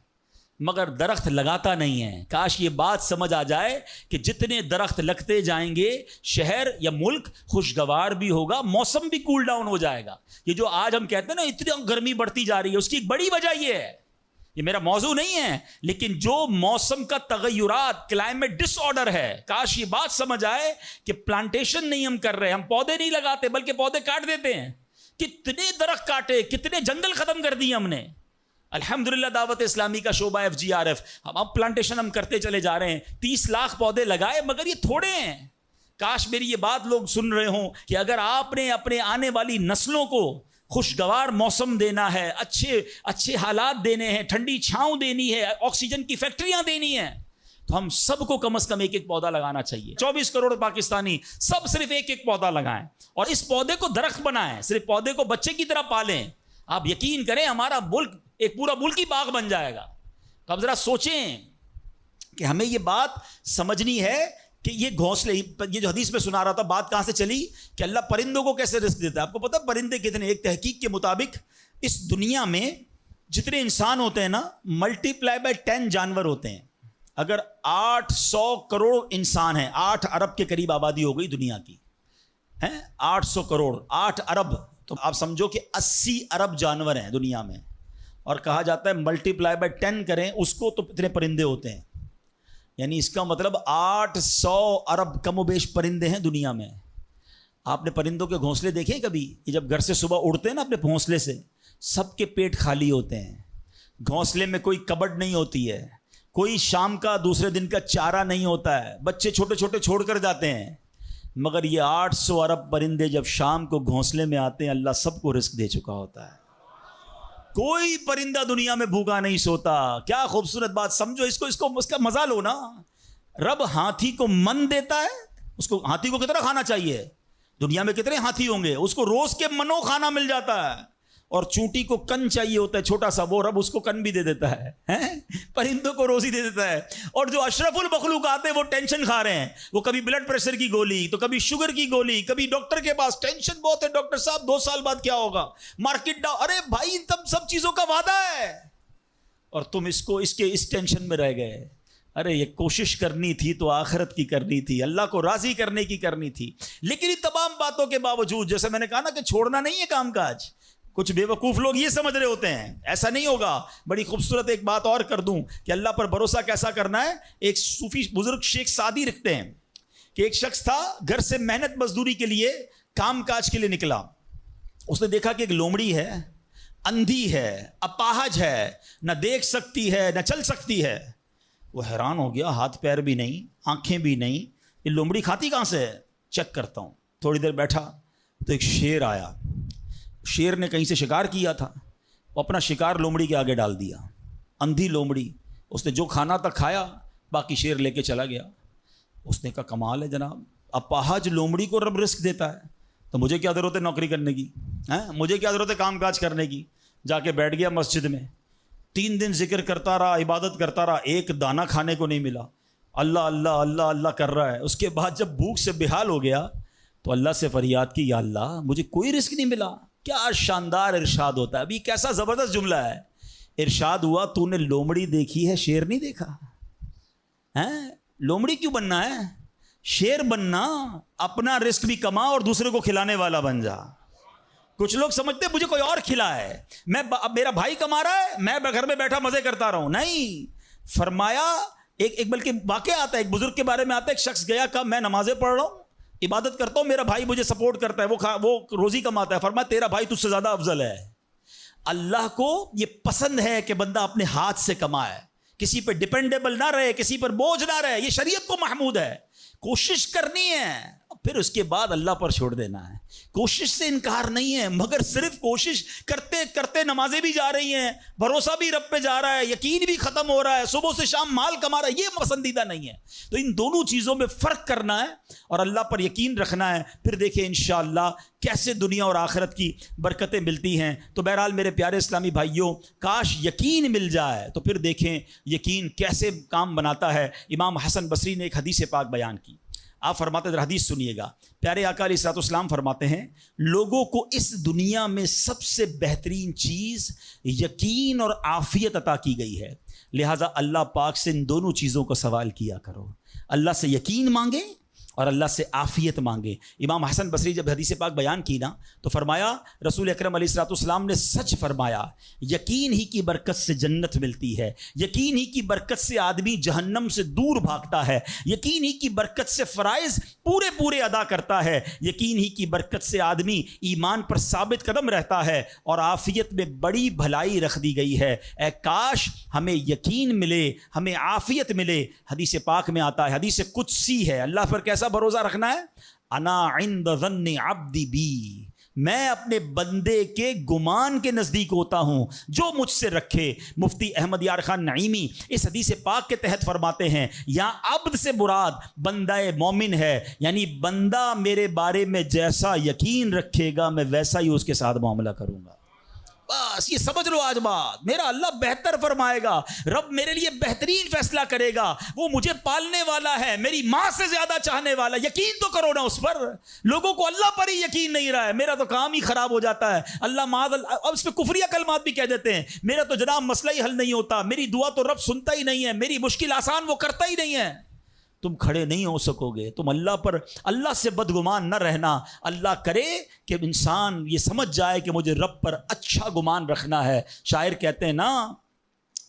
مگر درخت لگاتا نہیں ہے. کاش یہ بات سمجھ آ جائے کہ جتنے درخت لگتے جائیں گے شہر یا ملک خوشگوار بھی ہوگا، موسم بھی کول ڈاؤن ہو جائے گا. یہ جو آج ہم کہتے ہیں نا اتنی گرمی بڑھتی جا رہی ہے، اس کی ایک بڑی وجہ یہ ہے، یہ میرا موضوع نہیں ہے، لیکن جو موسم کا تغیرات، کلائمیٹ ڈس آرڈر ہے. کاش یہ بات سمجھ آئے کہ پلانٹیشن نہیں ہم کر رہے، ہم پودے نہیں لگاتے بلکہ پودے کاٹ دیتے ہیں. کتنے درخت کاٹے، کتنے جنگل ختم کر دیے ہم نے. الحمدللہ دعوت اسلامی کا شعبہ FGRF، اب پلانٹیشن ہم کرتے چلے جا رہے ہیں. 30 لاکھ پودے لگائے مگر یہ تھوڑے ہیں. کاش میری یہ بات لوگ سن رہے ہوں کہ اگر آپ نے اپنے آنے والی نسلوں کو خوشگوار موسم دینا ہے، اچھے حالات دینے ہیں، ٹھنڈی چھاؤں دینی ہے، آکسیجن کی فیکٹریاں دینی ہیں، تو ہم سب کو کم از کم ایک پودا لگانا چاہیے. 24 کروڑ پاکستانی سب صرف ایک پودا لگائیں اور اس پودے کو درخت بنائیں. صرف پودے کو بچے کی طرح پالیں. آپ یقین کریں ہمارا ملک ایک پورا ملکی باغ بن جائے گا. تو اب ذرا سوچیں کہ ہمیں یہ بات سمجھنی ہے کہ یہ گھونسلے، یہ جو حدیث میں سنا رہا تھا بات کہاں سے چلی کہ اللہ پرندوں کو کیسے رزق دیتا ہے. آپ کو پتہ پرندے کتنے؟ ایک تحقیق کے مطابق اس دنیا میں جتنے انسان ہوتے ہیں نا ملٹی پلائی بائی 10 جانور ہوتے ہیں. اگر 800 کروڑ انسان ہیں، 8 ارب کے قریب آبادی ہو گئی دنیا کی، 800 کروڑ 8 ارب، تو آپ سمجھو کہ 80 ارب جانور ہیں دنیا میں. اور کہا جاتا ہے ملٹی پلائی بائی 10 کریں اس کو تو اتنے پرندے ہوتے ہیں. یعنی اس کا مطلب 800 ارب کم و بیش پرندے ہیں دنیا میں. آپ نے پرندوں کے گھونسلے دیکھے کبھی؟ یہ جب گھر سے صبح اڑتے ہیں نا اپنے گھونسلے سے، سب کے پیٹ خالی ہوتے ہیں. گھونسلے میں کوئی کبڈ نہیں ہوتی ہے، کوئی شام کا دوسرے دن کا چارہ نہیں ہوتا ہے، بچے چھوٹے چھوٹے چھوڑ کر جاتے ہیں. مگر یہ 800 ارب پرندے جب شام کو گھونسلے میں آتے ہیں اللہ سب کو رزق دے چکا ہوتا ہے. کوئی پرندہ دنیا میں بھوکا نہیں سوتا. کیا خوبصورت بات. سمجھو اس کا مزہ لو نا. رب ہاتھی کو من دیتا ہے، اس کو ہاتھی کو کتنا کھانا چاہیے؟ دنیا میں کتنے ہاتھی ہوں گے؟ اس کو روز کے منو کھانا مل جاتا ہے. اور چونٹی کو کن چاہیے ہوتا ہے چھوٹا سا، وہ رب اس کو کن بھی دے دیتا ہے. پرندوں کو روزی دے دیتا ہے. اور جو اشرف المخلوقات ہیں وہ ٹینشن کھا رہے ہیں. وہ کبھی بلڈ پریشر کی گولی، تو کبھی شوگر کی گولی، کبھی ڈاکٹر کے پاس. ٹینشن بہت ہے ڈاکٹر صاحب 2 سال بعد کیا ہوگا، مارکیٹ ڈاؤن. ارے بھائی تب سب چیزوں کا وعدہ ہے اور تم اس ٹینشن میں رہ گئے. ارے یہ کوشش کرنی تھی تو آخرت کی کرنی تھی، اللہ کو راضی کرنے کی کرنی تھی. لیکن ان تمام باتوں کے باوجود جیسے میں نے کہا نا کہ چھوڑنا نہیں ہے کام کاج. کچھ بے وقوف لوگ یہ سمجھ رہے ہوتے ہیں ایسا نہیں ہوگا. بڑی خوبصورت ایک بات اور کر دوں کہ اللہ پر بھروسہ کیسا کرنا ہے. ایک صوفی بزرگ شیخ سعدی لکھتے ہیں کہ ایک شخص تھا گھر سے محنت مزدوری کے لیے کام کاج کے لیے نکلا. اس نے دیکھا کہ ایک لومڑی ہے، اندھی ہے، اپاہج ہے، نہ دیکھ سکتی ہے نہ چل سکتی ہے. وہ حیران ہو گیا، ہاتھ پیر بھی نہیں، آنکھیں بھی نہیں، یہ لومڑی کھاتی کہاں سے ہے؟ چیک کرتا ہوں. تھوڑی دیر بیٹھا تو ایک شیر آیا. شیر نے کہیں سے شکار کیا تھا، وہ اپنا شکار لومڑی کے آگے ڈال دیا. اندھی لومڑی، اس نے جو کھانا تھا کھایا، باقی شیر لے کے چلا گیا. اس نے کہا کمال ہے جناب، اپاہج لومڑی کو رب رزق دیتا ہے تو مجھے کیا ضرورت ہے نوکری کرنے کی، مجھے کیا ضرورت ہے کام کاج کرنے کی. جا کے بیٹھ گیا مسجد میں. 3 دن ذکر کرتا رہا، عبادت کرتا رہا، ایک دانہ کھانے کو نہیں ملا. اللہ اللہ اللہ اللہ کر رہا ہے. اس کے بعد جب بھوک سے بحال ہو گیا تو اللہ سے فریاد کی، یا اللہ مجھے کوئی رزق نہیں ملا۔ کیا شاندار ارشاد ہوتا ہے، ابھی کیسا زبردست جملہ ہے۔ ارشاد ہوا تو نے لومڑی دیکھی ہے، شیر نہیں دیکھا ہے؟ لومڑی کیوں بننا ہے؟ شیر بننا، اپنا رزق بھی کما اور دوسرے کو کھلانے والا بن جا۔ کچھ لوگ سمجھتے مجھے کوئی اور کھلا ہے، میرا بھائی کما رہا ہے، میں گھر میں بیٹھا مزے کرتا رہا ہوں۔ نہیں، فرمایا ایک بلکہ واقعہ آتا ہے، ایک بزرگ کے بارے میں آتا ہے، ایک شخص گیا، کہا میں نمازیں پڑھ رہا ہوں، عبادت کرتا ہوں، میرا بھائی مجھے سپورٹ کرتا ہے، وہ روزی کماتا ہے۔ فرمایا تیرا بھائی تجھ سے زیادہ افضل ہے۔ اللہ کو یہ پسند ہے کہ بندہ اپنے ہاتھ سے کمائے، کسی پر ڈیپینڈیبل نہ رہے، کسی پر بوجھ نہ رہے، یہ شریعت کو محمود ہے۔ کوشش کرنی ہے، پھر اس کے بعد اللہ پر چھوڑ دینا ہے۔ کوشش سے انکار نہیں ہے، مگر صرف کوشش کرتے کرتے نمازیں بھی جا رہی ہیں، بھروسہ بھی رب پہ جا رہا ہے، یقین بھی ختم ہو رہا ہے، صبح سے شام مال کما رہا ہے، یہ پسندیدہ نہیں ہے۔ تو ان دونوں چیزوں میں فرق کرنا ہے اور اللہ پر یقین رکھنا ہے، پھر دیکھیں انشاءاللہ کیسے دنیا اور آخرت کی برکتیں ملتی ہیں۔ تو بہرحال میرے پیارے اسلامی بھائیوں، کاش یقین مل جائے تو پھر دیکھیں یقین کیسے کام بناتا ہے۔ امام حسن بصری نے ایک حدیث پاک بیان کی، آپ فرماتے ہیں، حدیث سنیے گا، پیارے آقا علیہ الصلوۃ والسلام فرماتے ہیں، لوگوں کو اس دنیا میں سب سے بہترین چیز یقین اور عافیت عطا کی گئی ہے، لہٰذا اللہ پاک سے ان دونوں چیزوں کو سوال کیا کرو، اللہ سے یقین مانگیں اور اللہ سے عافیت مانگے۔ امام حسن بصری جب حدیث پاک بیان کی نا تو فرمایا، رسول اکرم علیہ الصلوۃ والسلام نے سچ فرمایا، یقین ہی کی برکت سے جنت ملتی ہے، یقین ہی کی برکت سے آدمی جہنم سے دور بھاگتا ہے، یقین ہی کی برکت سے فرائض پورے ادا کرتا ہے، یقین ہی کی برکت سے آدمی ایمان پر ثابت قدم رہتا ہے، اور عافیت میں بڑی بھلائی رکھ دی گئی ہے۔ اے کاش ہمیں یقین ملے، ہمیں عافیت ملے۔ حدیث پاک میں آتا ہے، حدیث قدسی ہے، اللہ پر کیسا بھروسہ رکھنا ہے؟ انا عند ظن عبدی بی، میں اپنے بندے کے گمان کے نزدیک ہوتا ہوں جو مجھ سے رکھے۔ مفتی احمد یار خان نعیمی اس حدیث پاک کے تحت فرماتے ہیں، یہاں عبد سے مراد بندہ مومن ہے، یعنی بندہ میرے بارے میں جیسا یقین رکھے گا میں ویسا ہی اس کے ساتھ معاملہ کروں گا۔ بس یہ سمجھ لو آج بات، میرا اللہ بہتر فرمائے گا، رب میرے لیے بہترین فیصلہ کرے گا، وہ مجھے پالنے والا ہے، میری ماں سے زیادہ چاہنے والا۔ یقین تو کرو نا اس پر، لوگوں کو اللہ پر ہی یقین نہیں رہا ہے، میرا تو کام ہی خراب ہو جاتا ہے، اللہ معاذ اللہ، اب اس پہ کفریہ کلمات بھی کہہ دیتے ہیں، میرا تو جناب مسئلہ ہی حل نہیں ہوتا، میری دعا تو رب سنتا ہی نہیں ہے، میری مشکل آسان وہ کرتا ہی نہیں ہے۔ تم کھڑے نہیں ہو سکو گے، تم اللہ سے بدگمان نہ رہنا۔ اللہ کرے کہ انسان یہ سمجھ جائے کہ مجھے رب پر اچھا گمان رکھنا ہے۔ شاعر کہتے ہیں نا،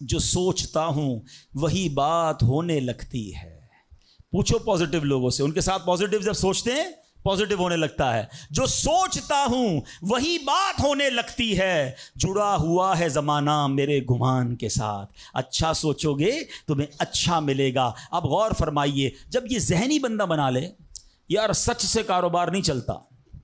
جو سوچتا ہوں وہی بات ہونے لگتی ہے۔ پوچھو پازیٹیو لوگوں سے، ان کے ساتھ پازیٹیو جب سوچتے ہیں پازیٹیو ہونے لگتا ہے۔ جو سوچتا ہوں وہی بات ہونے لگتی ہے، جڑا ہوا ہے زمانہ میرے گمان کے ساتھ۔ اچھا سوچو گے تمہیں اچھا ملے گا۔ اب غور فرمائیے، جب یہ ذہنی بندہ بنا لے یار سچ سے کاروبار نہیں چلتا،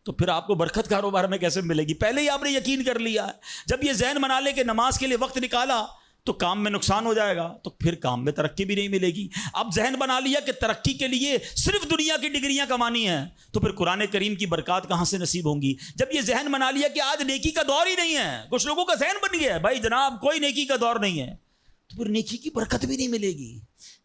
تو پھر آپ کو برکت کاروبار میں کیسے ملے گی؟ پہلے ہی آپ نے یقین کر لیا ہے۔ جب یہ ذہن بنا لے کہ نماز کے لیے وقت نکالا تو کام میں نقصان ہو جائے گا، تو پھر کام میں ترقی بھی نہیں ملے گی۔ اب ذہن بنا لیا کہ ترقی کے لیے صرف دنیا کی ڈگریاں کمانی ہیں، تو پھر قرآن کریم کی برکات کہاں سے نصیب ہوں گی؟ جب یہ ذہن بنا لیا کہ آج نیکی کا دور ہی نہیں ہے، کچھ لوگوں کا ذہن بن گیا ہے بھائی جناب کوئی نیکی کا دور نہیں ہے، تو پھر نیکی کی برکت بھی نہیں ملے گی۔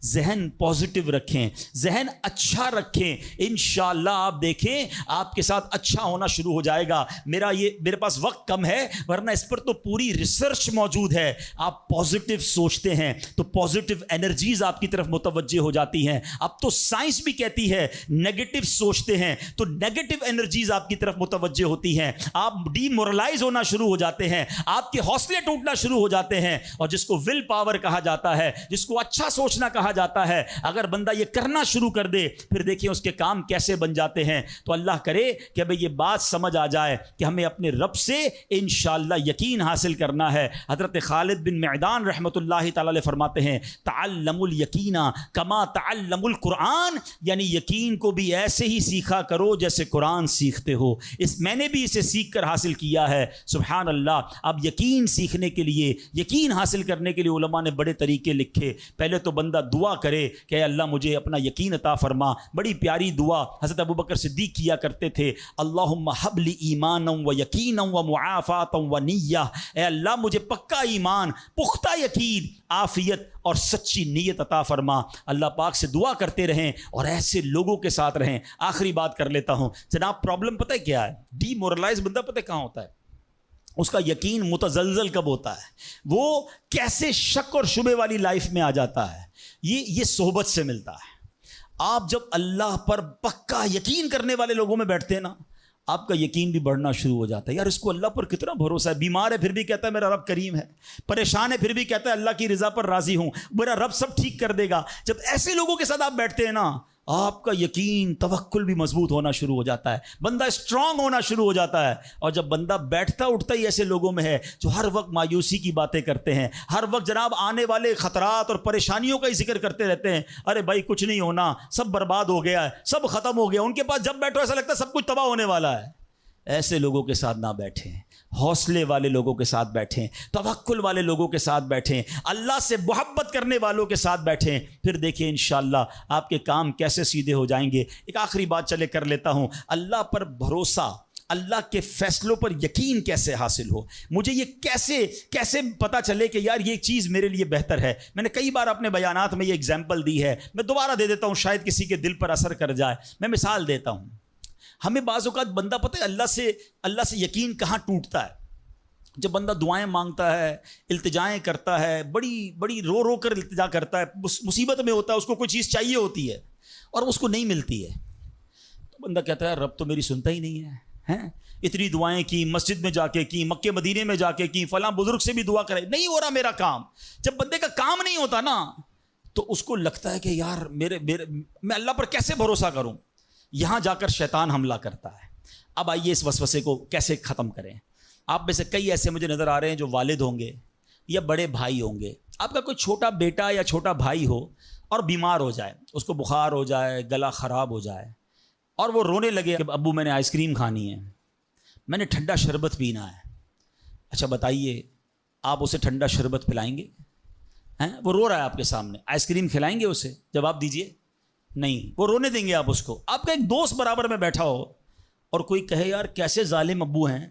ذہن پازیٹیو رکھیں، ذہن اچھا رکھیں، انشاءاللہ آپ دیکھیں آپ کے ساتھ اچھا ہونا شروع ہو جائے گا۔ میرے پاس وقت کم ہے، ورنہ اس پر تو پوری ریسرچ موجود ہے۔ آپ پازیٹیو سوچتے ہیں تو پازیٹیو انرجیز آپ کی طرف متوجہ ہو جاتی ہیں۔ اب تو سائنس بھی کہتی ہے نیگیٹو سوچتے ہیں تو نیگیٹو انرجیز آپ کی طرف متوجہ ہوتی ہیں، آپ ڈی مورلائز ہونا شروع ہو جاتے ہیں، آپ کے حوصلے ٹوٹنا شروع ہو جاتے ہیں۔ اور جس کو ول پاور کہا جاتا ہے، جس کو اچھا سوچنا کہا جاتا ہے، اگر بندہ یہ کرنا شروع کر دے پھر دیکھیں اس کے کام کیسے بن جاتے ہیں۔ تو اللہ کرے کہ بھئی یہ بات سمجھ آ جائے کہ ہمیں اپنے رب سے انشاءاللہ یقین حاصل کرنا ہے۔ حضرت خالد بن معدان رحمۃ اللہ تعالی علیہ فرماتے ہیں، تعلموا الیقین کما تعلموا القرآن، یعنی یقین کو بھی ایسے ہی سیکھا کرو جیسے قرآن سیکھتے ہو۔ میں نے بھی اسے سیکھ کر حاصل کیا ہے۔ سبحان اللہ۔ اب یقین سیکھنے کے لیے، یقین حاصل کرنے کے لیے علماء نے بڑے طریقے لکھے۔ پہلے تو بندہ بندہ دعا کرے کہ اے اللہ مجھے اپنا یقین عطا فرما. بڑی پیاری دعا حضرت ابوبکر صدیق کیا کرتے تھے. اللہم حب لی ایمانا و یقینا و معافاتا و نیہ. اے اللہ مجھے پکا ایمان، پختہ یقین، عافیت اور سچی نیت عطا فرما. اللہ پاک سے دعا کرتے رہیں اور ایسے لوگوں کے ساتھ رہیں. آخری بات کر لیتا ہوں جناب. پرابلم پتہ ہے کیا ہے؟ ڈی مورلائز بندہ پتہ کہاں ہوتا ہے؟ اس کا یقین متزلزل کب ہوتا ہے؟ وہ کیسے شک اور شبے والی لائف میں آ جاتا ہے؟ یہ صحبت سے ملتا ہے. آپ جب اللہ پر پکا یقین کرنے والے لوگوں میں بیٹھتے ہیں نا، آپ کا یقین بھی بڑھنا شروع ہو جاتا ہے. یار اس کو اللہ پر کتنا بھروسہ ہے. بیمار ہے پھر بھی کہتا ہے میرا رب کریم ہے. پریشان ہے پھر بھی کہتا ہے اللہ کی رضا پر راضی ہوں، میرا رب سب ٹھیک کر دے گا. جب ایسے لوگوں کے ساتھ آپ بیٹھتے ہیں نا، آپ کا یقین توکل بھی مضبوط ہونا شروع ہو جاتا ہے، بندہ اسٹرانگ ہونا شروع ہو جاتا ہے. اور جب بندہ بیٹھتا اٹھتا ہی ایسے لوگوں میں ہے جو ہر وقت مایوسی کی باتیں کرتے ہیں، ہر وقت جناب آنے والے خطرات اور پریشانیوں کا ہی ذکر کرتے رہتے ہیں. ارے بھائی کچھ نہیں ہونا، سب برباد ہو گیا ہے، سب ختم ہو گیا. ان کے پاس جب بیٹھو ایسا لگتا ہے سب کچھ تباہ ہونے والا ہے. ایسے لوگوں کے ساتھ نہ بیٹھیں، حوصلے والے لوگوں کے ساتھ بیٹھیں، توکل والے لوگوں کے ساتھ بیٹھیں، اللہ سے محبت کرنے والوں کے ساتھ بیٹھیں. پھر دیکھیں انشاءاللہ آپ کے کام کیسے سیدھے ہو جائیں گے. ایک آخری بات چلے کر لیتا ہوں. اللہ پر بھروسہ، اللہ کے فیصلوں پر یقین کیسے حاصل ہو؟ مجھے یہ کیسے پتہ چلے کہ یار یہ چیز میرے لیے بہتر ہے؟ میں نے کئی بار اپنے بیانات میں یہ اگزامپل دی ہے، میں دوبارہ دے دیتا ہوں، شاید کسی کے دل پر اثر کر جائے. میں مثال دیتا ہوں. ہمیں بعض اوقات بندہ پتہ ہے اللہ سے یقین کہاں ٹوٹتا ہے؟ جب بندہ دعائیں مانگتا ہے، التجائیں کرتا ہے، بڑی رو کر التجا کرتا ہے، مصیبت میں ہوتا ہے، اس کو کوئی چیز چاہیے ہوتی ہے اور اس کو نہیں ملتی ہے، تو بندہ کہتا ہے رب تو میری سنتا ہی نہیں ہے. اتنی دعائیں کی، مسجد میں جا کے کی، مکے مدینے میں جا کے کی، فلاں بزرگ سے بھی دعا کرے، نہیں ہو رہا میرا کام. جب بندے کا کام نہیں ہوتا نا تو اس کو لگتا ہے کہ یار میں اللہ پر کیسے بھروسہ کروں. یہاں جا کر شیطان حملہ کرتا ہے. اب آئیے اس وسوسے کو کیسے ختم کریں. آپ میں سے کئی ایسے مجھے نظر آ رہے ہیں جو والد ہوں گے یا بڑے بھائی ہوں گے. آپ کا کوئی چھوٹا بیٹا یا چھوٹا بھائی ہو اور بیمار ہو جائے، اس کو بخار ہو جائے، گلا خراب ہو جائے اور وہ رونے لگے کہ ابو میں نے آئس کریم کھانی ہے، میں نے ٹھنڈا شربت پینا ہے. اچھا بتائیے آپ اسے ٹھنڈا شربت پلائیں گے؟ وہ رو رہا ہے آپ کے سامنے، آئس کریم کھلائیں گے اسے؟ جواب دیجئے نہیں. وہ رونے دیں گے آپ اس کو. آپ کا ایک دوست برابر میں بیٹھا ہو اور کوئی کہے یار کیسے ظالم ابو ہیں،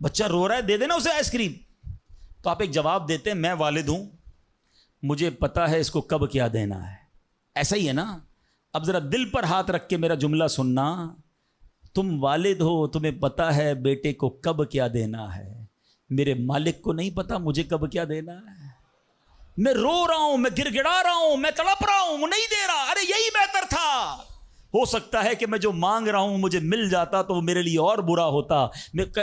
بچہ رو رہا ہے دے دینا اسے آئس کریم، تو آپ ایک جواب دیتے ہیں میں والد ہوں، مجھے پتا ہے اس کو کب کیا دینا ہے. ایسا ہی ہے نا؟ اب ذرا دل پر ہاتھ رکھ کے میرا جملہ سننا. تم والد ہو، تمہیں پتا ہے بیٹے کو کب کیا دینا ہے. میرے مالک کو نہیں پتا مجھے کب کیا دینا ہے. میں رو رہا ہوں، میں گر گڑا رہا ہوں، میں تڑپ رہا ہوں، وہ نہیں دے رہا. ارے یہی بہتر تھا. ہو سکتا ہے کہ میں جو مانگ رہا ہوں مجھے مل جاتا تو وہ میرے لیے اور برا ہوتا.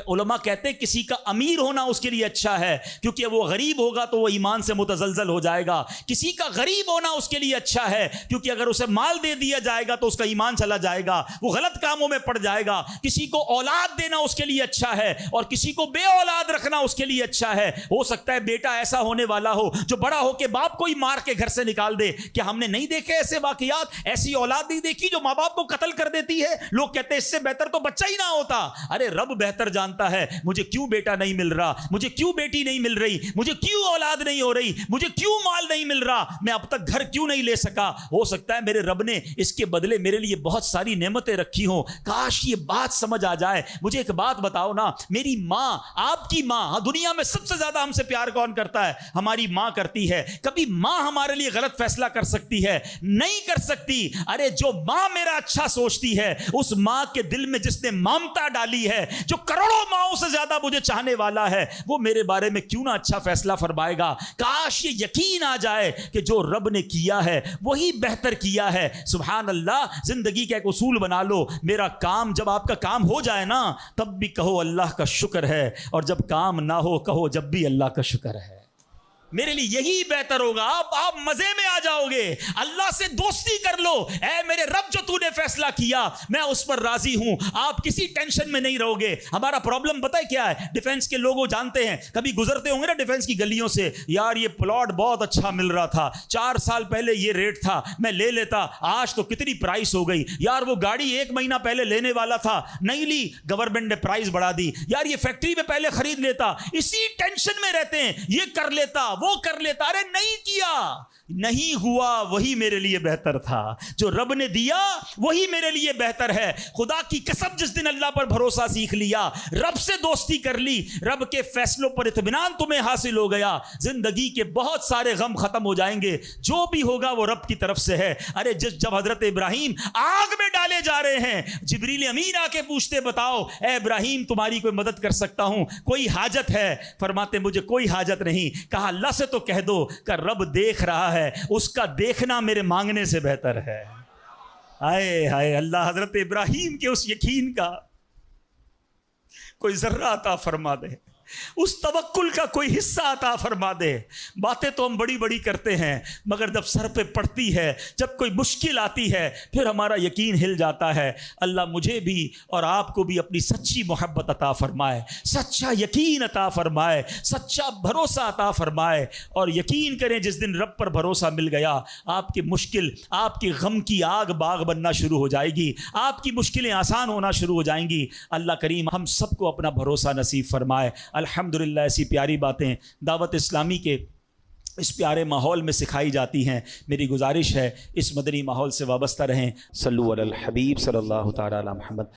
علماء کہتے ہیں کسی کا امیر ہونا اس کے لیے اچھا ہے، کیونکہ وہ غریب ہوگا تو وہ ایمان سے متزلزل ہو جائے گا. کسی کا غریب ہونا اس کے لیے اچھا ہے، کیونکہ اگر اسے مال دے دیا جائے گا تو اس کا ایمان چلا جائے گا، وہ غلط کاموں میں پڑ جائے گا. کسی کو اولاد دینا اس کے لیے اچھا ہے اور کسی کو بے اولاد رکھنا اس کے لیے اچھا ہے. ہو سکتا ہے بیٹا ایسا ہونے والا ہو جو بڑا ہو کے باپ کو ہی مار کے گھر سے نکال دے. کیا ہم نے نہیں دیکھے ایسے واقعات؟ ایسی اولاد نہیں دیکھی جو ماں باپ کو قتل کر دیتی ہے؟ لوگ کہتے ہیں اس سے بہتر تو بچہ ہی نہ ہوتا. ارے رب بہتر جانتا ہے مجھے کیوں بیٹا نہیں مل رہا، مجھے کیوں بیٹی نہیں مل رہی، مجھے کیوں اولاد نہیں ہو رہی، مجھے کیوں مال نہیں مل رہا، میں اب تک گھر کیوں نہیں لے سکا. ہو سکتا ہے میرے رب نے اس کے بدلے میرے لیے بہت ساری نعمتیں رکھی ہوں. کاش یہ بات سمجھ آ جائے. مجھے ایک بات بتاؤ نا، میری ماں، آپ کی ماں، دنیا میں سب سے زیادہ ہم سے پیار کون کرتا ہے؟ ہماری ماں کرتی ہے. کبھی ماں ہمارے لیے غلط فیصلہ کر سکتی ہے؟ نہیں کر سکتی. ارے جو ماں میرا اچھا سوچتی ہے، اس ماں کے دل میں جس نے ممتا ڈالی ہے، جو کروڑوں ماؤں سے زیادہ مجھے چاہنے والا ہے، وہ میرے بارے میں کیوں نہ اچھا فیصلہ فرمائے گا. کاش یہ یقین آ جائے کہ جو رب نے کیا ہے وہی بہتر کیا ہے. سبحان اللہ. زندگی کا ایک اصول بنا لو، میرا کام، جب آپ کا کام ہو جائے نا تب بھی کہو اللہ کا شکر ہے، اور جب کام نہ ہو کہو جب بھی اللہ کا شکر ہے. میرے لیے یہی بہتر ہوگا. آپ مزے میں آ جاؤ گے. اللہ سے دوستی کر لو. اے میرے رب جو تو نے فیصلہ کیا میں اس پر راضی ہوں. آپ کسی ٹینشن میں نہیں رہو گے. ہمارا پرابلم پتہ ہے کیا ہے؟ ڈیفنس کے لوگوں جانتے ہیں، کبھی گزرتے ہوں گے نا ڈیفنس کی گلیوں سے، یار یہ پلاٹ بہت اچھا مل رہا تھا، 4 سال پہلے یہ ریٹ تھا، میں لے لیتا، آج تو کتنی پرائس ہو گئی. یار وہ گاڑی 1 مہینہ پہلے لینے والا تھا، نہیں لی، گورنمنٹ نے پرائس بڑھا دی. یار یہ فیکٹری میں پہلے خرید لیتا. اسی ٹینشن میں رہتے ہیں، یہ کر لیتا وہ کر لیتا. ارے نہیں کیا, نہیں ہوا, وہی میرے لیے بہتر تھا. جو رب نے دیا وہی میرے لیے بہتر ہے. خدا کی قسم جس دن اللہ پر بھروسہ سیکھ لیا, رب سے دوستی کر لی, رب کے فیصلوں پر اطمینان تمہیں حاصل ہو گیا, زندگی کے بہت سارے غم ختم ہو جائیں گے. جو بھی ہوگا وہ رب کی طرف سے ہے. ارے جب حضرت ابراہیم آگ میں ڈالے جا رہے ہیں, جبریل امین آ کے پوچھتے بتاؤ اے ابراہیم تمہاری کوئی مدد کر سکتا ہوں, کوئی حاجت ہے؟ فرماتے مجھے کوئی حاجت نہیں. کہا اللہ سے تو کہہ دو کہ رب دیکھ رہا ہے, اس کا دیکھنا میرے مانگنے سے بہتر ہے. ہائے ہائے, اللہ حضرت ابراہیم کے اس یقین کا کوئی ذرہ عطا فرما دے, اس توکل کا کوئی حصہ عطا فرما دے. باتیں تو ہم بڑی بڑی کرتے ہیں مگر جب سر پہ پڑتی ہے, جب کوئی مشکل آتی ہے, پھر ہمارا یقین ہل جاتا ہے. اللہ مجھے بھی اور آپ کو بھی اپنی سچی محبت عطا فرمائے, سچا یقین عطا فرمائے, سچا بھروسہ عطا فرمائے. اور یقین کریں جس دن رب پر بھروسہ مل گیا, آپ کی مشکل, آپ کی غم کی آگ باغ بننا شروع ہو جائے گی, آپ کی مشکلیں آسان ہونا شروع ہو جائیں گی. اللہ کریم ہم سب کو اپنا بھروسہ نصیب فرمائے. الحمدللہ ایسی پیاری باتیں دعوت اسلامی کے اس پیارے ماحول میں سکھائی جاتی ہیں. میری گزارش ہے اس مدنی ماحول سے وابستہ رہیں. صلو علی الحبیب صلی اللہ تعالی علی محمد.